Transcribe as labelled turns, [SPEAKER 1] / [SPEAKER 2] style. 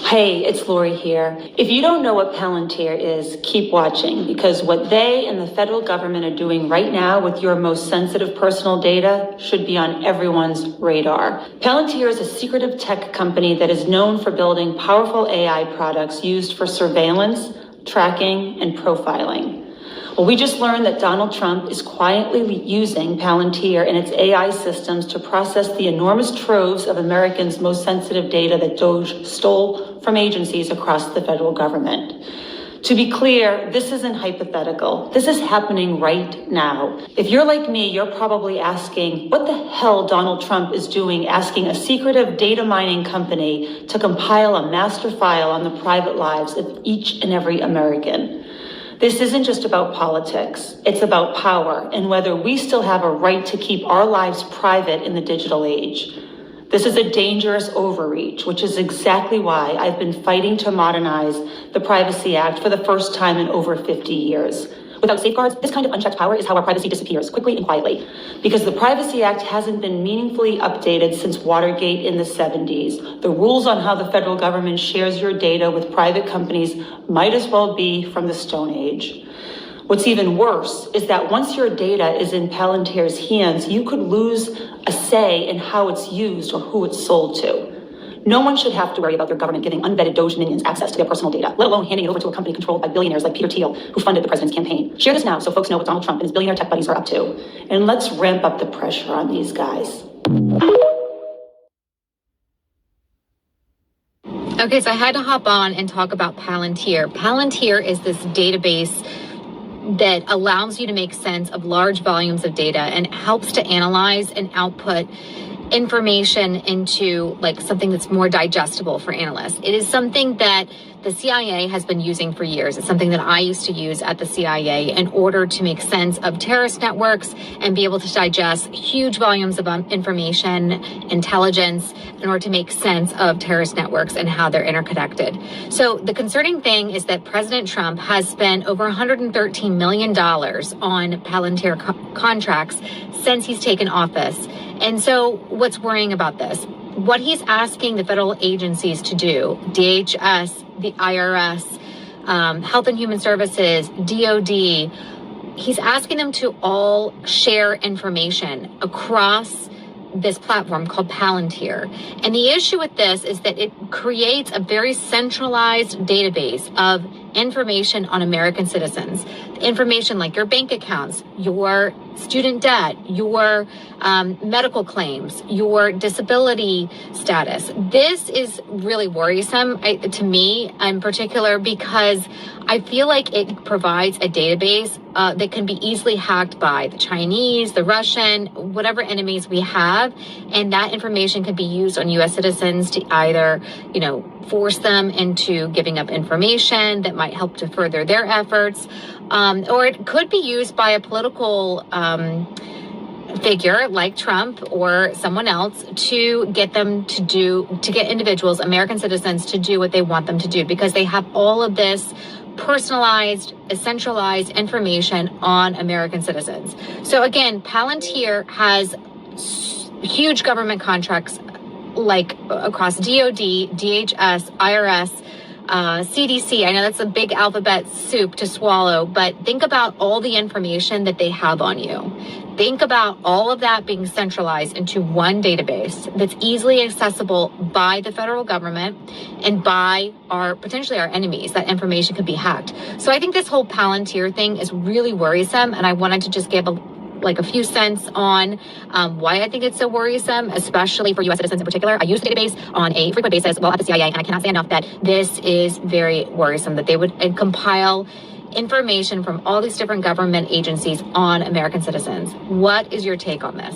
[SPEAKER 1] Hey, it's Lori here. If you don't know what Palantir is, keep watching, because what they and the federal government are doing right now with your most sensitive personal data should be on everyone's radar. Palantir is a secretive tech company that is known for building powerful AI products used for surveillance, tracking, and profiling. Well, we just learned that Donald Trump is quietly using Palantir and its AI systems to process the enormous troves of Americans' most sensitive data that DOJ stole from agencies across the federal government. To be clear, this isn't hypothetical. This is happening right now. If you're like me, you're probably asking what the hell Donald Trump is doing, asking a secretive data mining company to compile a master file on the private lives of each and every American. This isn't just about politics. It's about power and whether we still have a right to keep our lives private in the digital age. This is a dangerous overreach, which is exactly why I've been fighting to modernize the Privacy Act for the first time in over 50 years. Without safeguards, this kind of unchecked power is how our privacy disappears quickly and quietly. Because the Privacy Act hasn't been meaningfully updated since Watergate in the 70s. The rules on how the federal government shares your data with private companies might as well be from the Stone Age. What's even worse is that once your data is in Palantir's hands, you could lose a say in how it's used or who it's sold to. No one should have to worry about their government giving unvetted DOJ minions access to their personal data, let alone handing it over to a company controlled by billionaires like Peter Thiel, who funded the president's campaign. Share this now so folks know what Donald Trump and his billionaire tech buddies are up to. And let's ramp up the pressure on these guys.
[SPEAKER 2] Okay, so I had to hop on and talk about Palantir. Palantir is this database that allows you to make sense of large volumes of data and helps to analyze and output information into like something that's more digestible for analysts. It is something that the CIA has been using for years. It's something that I used to use at the CIA in order to make sense of terrorist networks and be able to digest huge volumes of information, intelligence, in order to make sense of terrorist networks and how they're interconnected. So the concerning thing is that President Trump has spent over $113 million on Palantir contracts since he's taken office. And so what's worrying about this? What he's asking the federal agencies to do, DHS, the IRS, Health and Human Services, DOD, he's asking them to all share information across this platform called Palantir. And the issue with this is that it creates a very centralized database of information on American citizens. Information like your bank accounts, your student debt, your medical claims, your disability status. This is really worrisome to me in particular because I feel like it provides a database that can be easily hacked by the Chinese, the Russian, whatever enemies we have. And that information can be used on U.S. citizens to either, force them into giving up information that might help to further their efforts, or it could be used by a political figure like Trump or someone else to get them to get individuals, American citizens, to do what they want them to do because they have all of this personalized, centralized information on American citizens. So again, Palantir has huge government contracts like across DOD, DHS, IRS, CDC. I know that's a big alphabet soup to swallow, but think about all the information that they have on you. Think about all of that being centralized into one database that's easily accessible by the federal government and by potentially our enemies. That information could be hacked. So I think this whole Palantir thing is really worrisome, and I wanted to just give a few cents on why I think it's so worrisome, especially for U.S. citizens in particular. I use the database on a frequent basis while at the CIA, and I cannot say enough that this is very worrisome, that they would compile information from all these different government agencies on American citizens. What is your take on this?